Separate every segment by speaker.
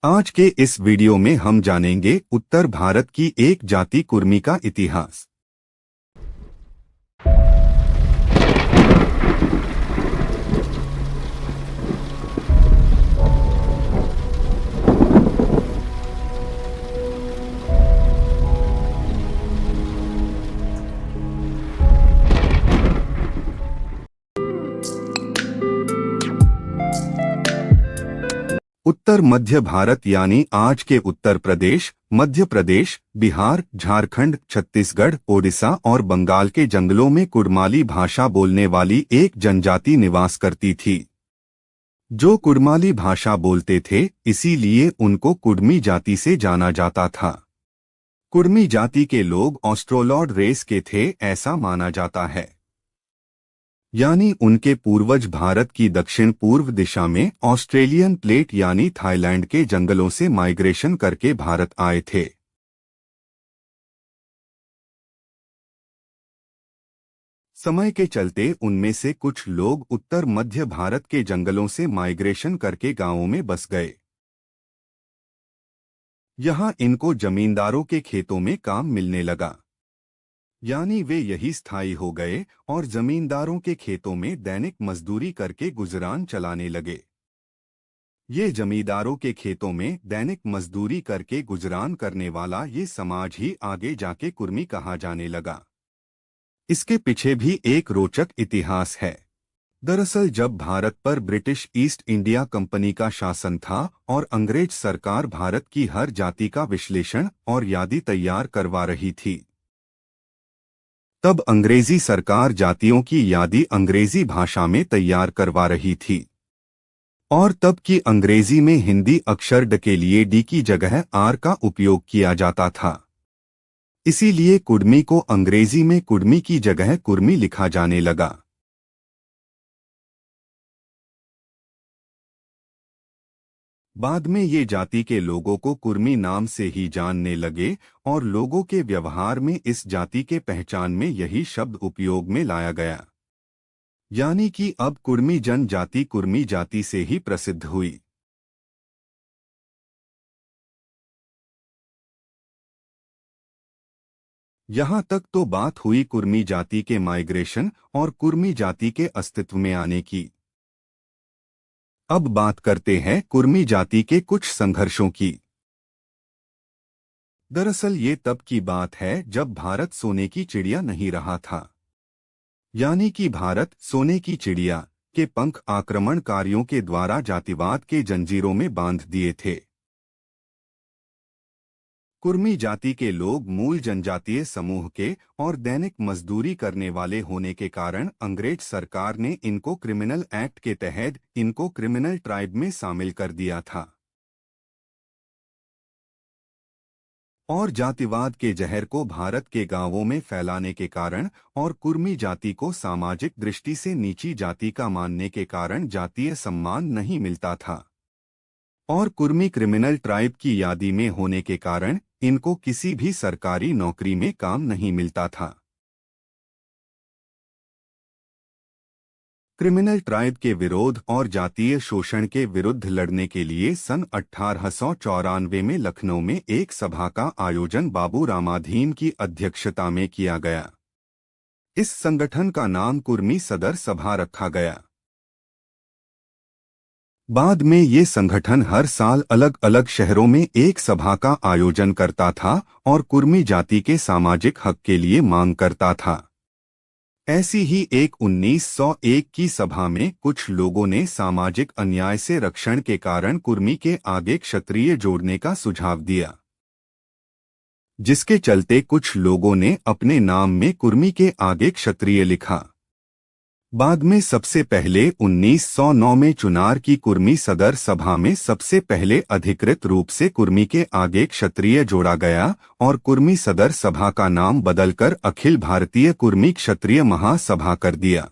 Speaker 1: आज के इस वीडियो में हम जानेंगे उत्तर भारत की एक जाति कुर्मी का इतिहास। उत्तर मध्य भारत यानी आज के उत्तर प्रदेश, मध्य प्रदेश, बिहार, झारखंड, छत्तीसगढ़, ओडिशा और बंगाल के जंगलों में कुड़माली भाषा बोलने वाली एक जनजाति निवास करती थी। जो कुड़माली भाषा बोलते थे, इसीलिए उनको कुड़मी जाति से जाना जाता था। कुड़मी जाति के लोग ऑस्ट्रोलॉड रेस के थे, ऐसा माना जाता है। यानी उनके पूर्वज भारत की दक्षिण पूर्व दिशा में ऑस्ट्रेलियन प्लेट यानी थाईलैंड के जंगलों से माइग्रेशन करके भारत आए थे। समय के चलते उनमें से कुछ लोग उत्तर मध्य भारत के जंगलों से माइग्रेशन करके गांवों में बस गए। यहां इनको जमींदारों के खेतों में काम मिलने लगा, यानी वे यही स्थायी हो गए और जमींदारों के खेतों में दैनिक मजदूरी करके गुजरान चलाने लगे। ये जमींदारों के खेतों में दैनिक मजदूरी करके गुजरान करने वाला ये समाज ही आगे जाके कुर्मी कहा जाने लगा। इसके पीछे भी एक रोचक इतिहास है। दरअसल जब भारत पर ब्रिटिश ईस्ट इंडिया कंपनी का शासन था और अंग्रेज सरकार भारत की हर जाति का विश्लेषण और यादी तैयार करवा रही थी, तब अंग्रेजी सरकार जातियों की यादी अंग्रेजी भाषा में तैयार करवा रही थी और तब की अंग्रेजी में हिंदी अक्षर ड के लिए डी की जगह आर का उपयोग किया जाता था। इसीलिए कुड़मी को अंग्रेजी में कुड़मी की जगह कुर्मी लिखा जाने लगा। बाद में ये जाति के लोगों को कुर्मी नाम से ही जानने लगे और लोगों के व्यवहार में इस जाति के पहचान में यही शब्द उपयोग में लाया गया। यानी कि अब कुर्मी जनजाति कुर्मी जाति से ही प्रसिद्ध हुई। यहाँ तक तो बात हुई कुर्मी जाति के माइग्रेशन और कुर्मी जाति के अस्तित्व में आने की। अब बात करते हैं कुर्मी जाति के कुछ संघर्षों की। दरअसल ये तब की बात है जब भारत सोने की चिड़िया नहीं रहा था। यानी कि भारत सोने की चिड़िया के पंख आक्रमणकारियों के द्वारा जातिवाद के जंजीरों में बांध दिए थे। कुर्मी जाति के लोग मूल जनजातीय समूह के और दैनिक मजदूरी करने वाले होने के कारण अंग्रेज सरकार ने इनको क्रिमिनल एक्ट के तहत इनको क्रिमिनल ट्राइब में शामिल कर दिया था और जातिवाद के जहर को भारत के गांवों में फैलाने के कारण और कुर्मी जाति को सामाजिक दृष्टि से नीची जाति का मानने के कारण जातीय सम्मान नहीं मिलता था और कुर्मी क्रिमिनल ट्राइब की यादी में होने के कारण इनको किसी भी सरकारी नौकरी में काम नहीं मिलता था। क्रिमिनल ट्राइब के विरोध और जातीय शोषण के विरुद्ध लड़ने के लिए सन 1894 में लखनऊ में एक सभा का आयोजन बाबू रामाधीन की अध्यक्षता में किया गया। इस संगठन का नाम कुर्मी सदर सभा रखा गया। बाद में ये संगठन हर साल अलग अलग शहरों में एक सभा का आयोजन करता था और कुर्मी जाति के सामाजिक हक के लिए मांग करता था। ऐसी ही एक 1901 की सभा में कुछ लोगों ने सामाजिक अन्याय से रक्षण के कारण कुर्मी के आगे क्षत्रिय जोड़ने का सुझाव दिया, जिसके चलते कुछ लोगों ने अपने नाम में कुर्मी के आगे क्षत्रिय लिखा। बाद में सबसे पहले 1909 में चुनार की कुर्मी सदर सभा में सबसे पहले अधिकृत रूप से कुर्मी के आगे क्षत्रिय जोड़ा गया और कुर्मी सदर सभा का नाम बदलकर अखिल भारतीय कुर्मी क्षत्रिय महासभा कर दिया।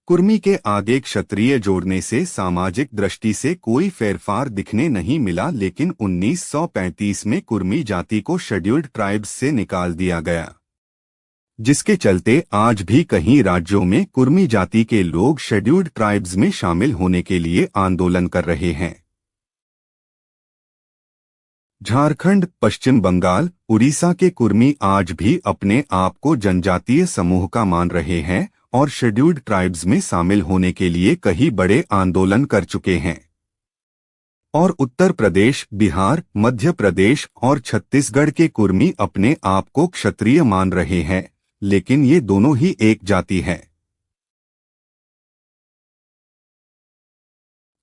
Speaker 1: कुर्मी के आगे क्षत्रिय जोड़ने से सामाजिक दृष्टि से कोई फेरफार दिखने नहीं मिला, लेकिन 1935 में कुर्मी जाति को शेड्यूल्ड ट्राइब्स से निकाल दिया गया, जिसके चलते आज भी कई राज्यों में कुर्मी जाति के लोग शेड्यूल्ड ट्राइब्स में शामिल होने के लिए आंदोलन कर रहे हैं। झारखंड, पश्चिम बंगाल, उड़ीसा के कुर्मी आज भी अपने आप को जनजातीय समूह का मान रहे हैं और शेड्यूल्ड ट्राइब्स में शामिल होने के लिए कई बड़े आंदोलन कर चुके हैं। और उत्तर प्रदेश, बिहार, मध्य प्रदेश और छत्तीसगढ़ के कुर्मी अपने आप को क्षत्रिय मान रहे हैं, लेकिन ये दोनों ही एक जाति है।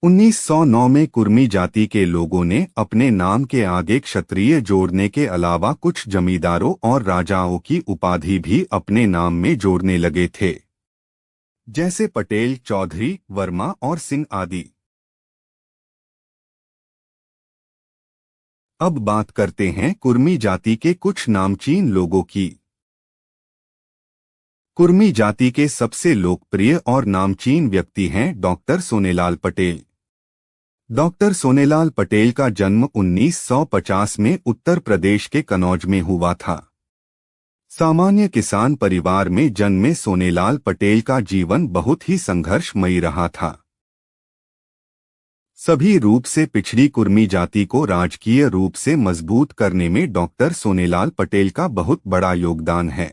Speaker 1: 1909 में कुर्मी जाति के लोगों ने अपने नाम के आगे क्षत्रिय जोड़ने के अलावा कुछ जमींदारों और राजाओं की उपाधि भी अपने नाम में जोड़ने लगे थे, जैसे पटेल, चौधरी, वर्मा और सिंह आदि। अब बात करते हैं कुर्मी जाति के कुछ नामचीन लोगों की। कुर्मी जाति के सबसे लोकप्रिय और नामचीन व्यक्ति हैं डॉक्टर सोनेलाल पटेल। डॉक्टर सोनेलाल पटेल का जन्म 1950 में उत्तर प्रदेश के कन्नौज में हुआ था। सामान्य किसान परिवार में जन्मे सोनेलाल पटेल का जीवन बहुत ही संघर्षमयी रहा था। सभी रूप से पिछड़ी कुर्मी जाति को राजकीय रूप से मजबूत करने में डॉक्टर सोनेलाल पटेल का बहुत बड़ा योगदान है।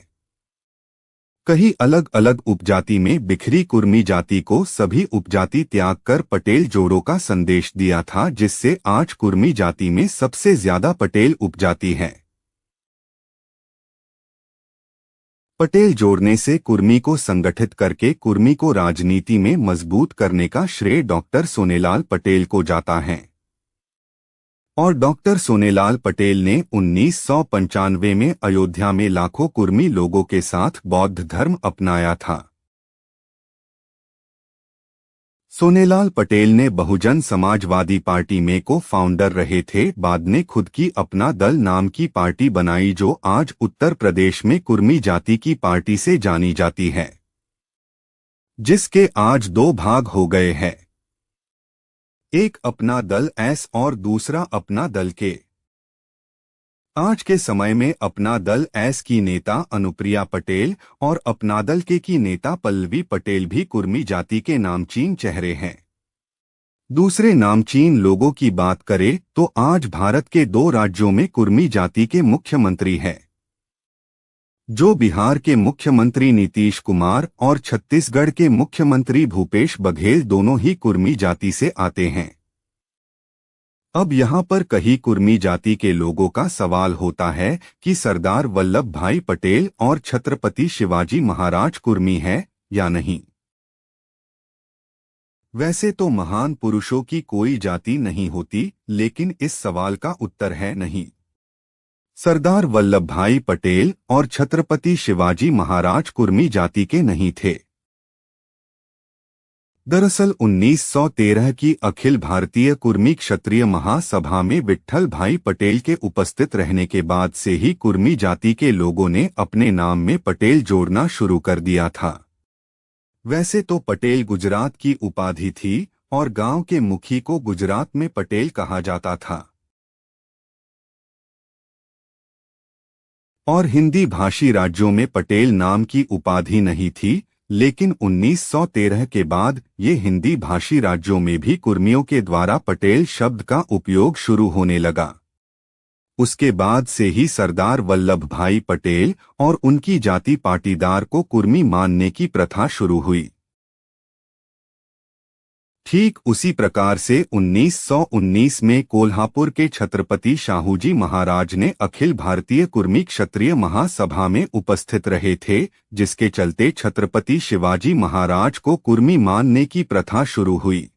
Speaker 1: कई अलग अलग उपजाति में बिखरी कुर्मी जाति को सभी उपजाति त्याग कर पटेल जोड़ों का संदेश दिया था, जिससे आज कुर्मी जाति में सबसे ज्यादा पटेल उपजाति है। पटेल जोड़ने से कुर्मी को संगठित करके कुर्मी को राजनीति में मजबूत करने का श्रेय डॉक्टर सोनेलाल पटेल को जाता है। और डॉक्टर सोनेलाल पटेल ने 1995 में अयोध्या में लाखों कुर्मी लोगों के साथ बौद्ध धर्म अपनाया था। सोनेलाल पटेल ने बहुजन समाजवादी पार्टी में को फाउंडर रहे थे। बाद में खुद की अपना दल नाम की पार्टी बनाई, जो आज उत्तर प्रदेश में कुर्मी जाति की पार्टी से जानी जाती है, जिसके आज दो भाग हो गए हैं, एक अपना दल एस और दूसरा अपना दल के। आज के समय में अपना दल एस की नेता अनुप्रिया पटेल और अपना दल के की नेता पल्लवी पटेल भी कुर्मी जाति के नामचीन चेहरे हैं। दूसरे नामचीन लोगों की बात करें तो आज भारत के 2 राज्यों में कुर्मी जाति के मुख्यमंत्री हैं, जो बिहार के मुख्यमंत्री नीतीश कुमार और छत्तीसगढ़ के मुख्यमंत्री भूपेश बघेल दोनों ही कुर्मी जाति से आते हैं। अब यहाँ पर कई कुर्मी जाति के लोगों का सवाल होता है कि सरदार वल्लभ भाई पटेल और छत्रपति शिवाजी महाराज कुर्मी है या नहीं। वैसे तो महान पुरुषों की कोई जाति नहीं होती, लेकिन इस सवाल का उत्तर है नहीं। सरदार वल्लभ भाई पटेल और छत्रपति शिवाजी महाराज कुर्मी जाति के नहीं थे। दरअसल 1913 की अखिल भारतीय कुर्मी क्षत्रिय महासभा में विट्ठल भाई पटेल के उपस्थित रहने के बाद से ही कुर्मी जाति के लोगों ने अपने नाम में पटेल जोड़ना शुरू कर दिया था। वैसे तो पटेल गुजरात की उपाधि थी और गांव के मुखी को गुजरात में पटेल कहा जाता था। और हिंदी भाषी राज्यों में पटेल नाम की उपाधि नहीं थी, लेकिन 1913 के बाद ये हिंदी भाषी राज्यों में भी कुर्मियों के द्वारा पटेल शब्द का उपयोग शुरू होने लगा। उसके बाद से ही सरदार वल्लभ भाई पटेल और उनकी जाति पाटीदार को कुर्मी मानने की प्रथा शुरू हुई। ठीक उसी प्रकार से 1919 में कोल्हापुर के छत्रपति शाहूजी महाराज ने अखिल भारतीय कुर्मी क्षत्रिय महासभा में उपस्थित रहे थे, जिसके चलते छत्रपति शिवाजी महाराज को कुर्मी मानने की प्रथा शुरू हुई।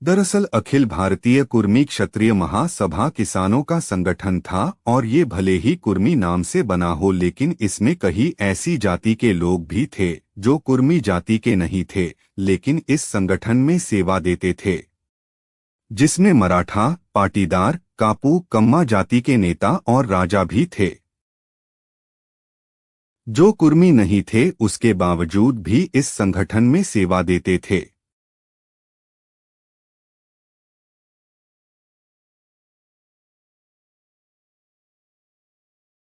Speaker 1: दरअसल अखिल भारतीय कुर्मी क्षत्रिय महासभा किसानों का संगठन था और ये भले ही कुर्मी नाम से बना हो, लेकिन इसमें कई ऐसी जाति के लोग भी थे जो कुर्मी जाति के नहीं थे, लेकिन इस संगठन में सेवा देते थे, जिसमें मराठा, पाटीदार, कापू, कम्मा जाति के नेता और राजा भी थे। जो कुर्मी नहीं थे उसके बावजूद भी इस संगठन में सेवा देते थे।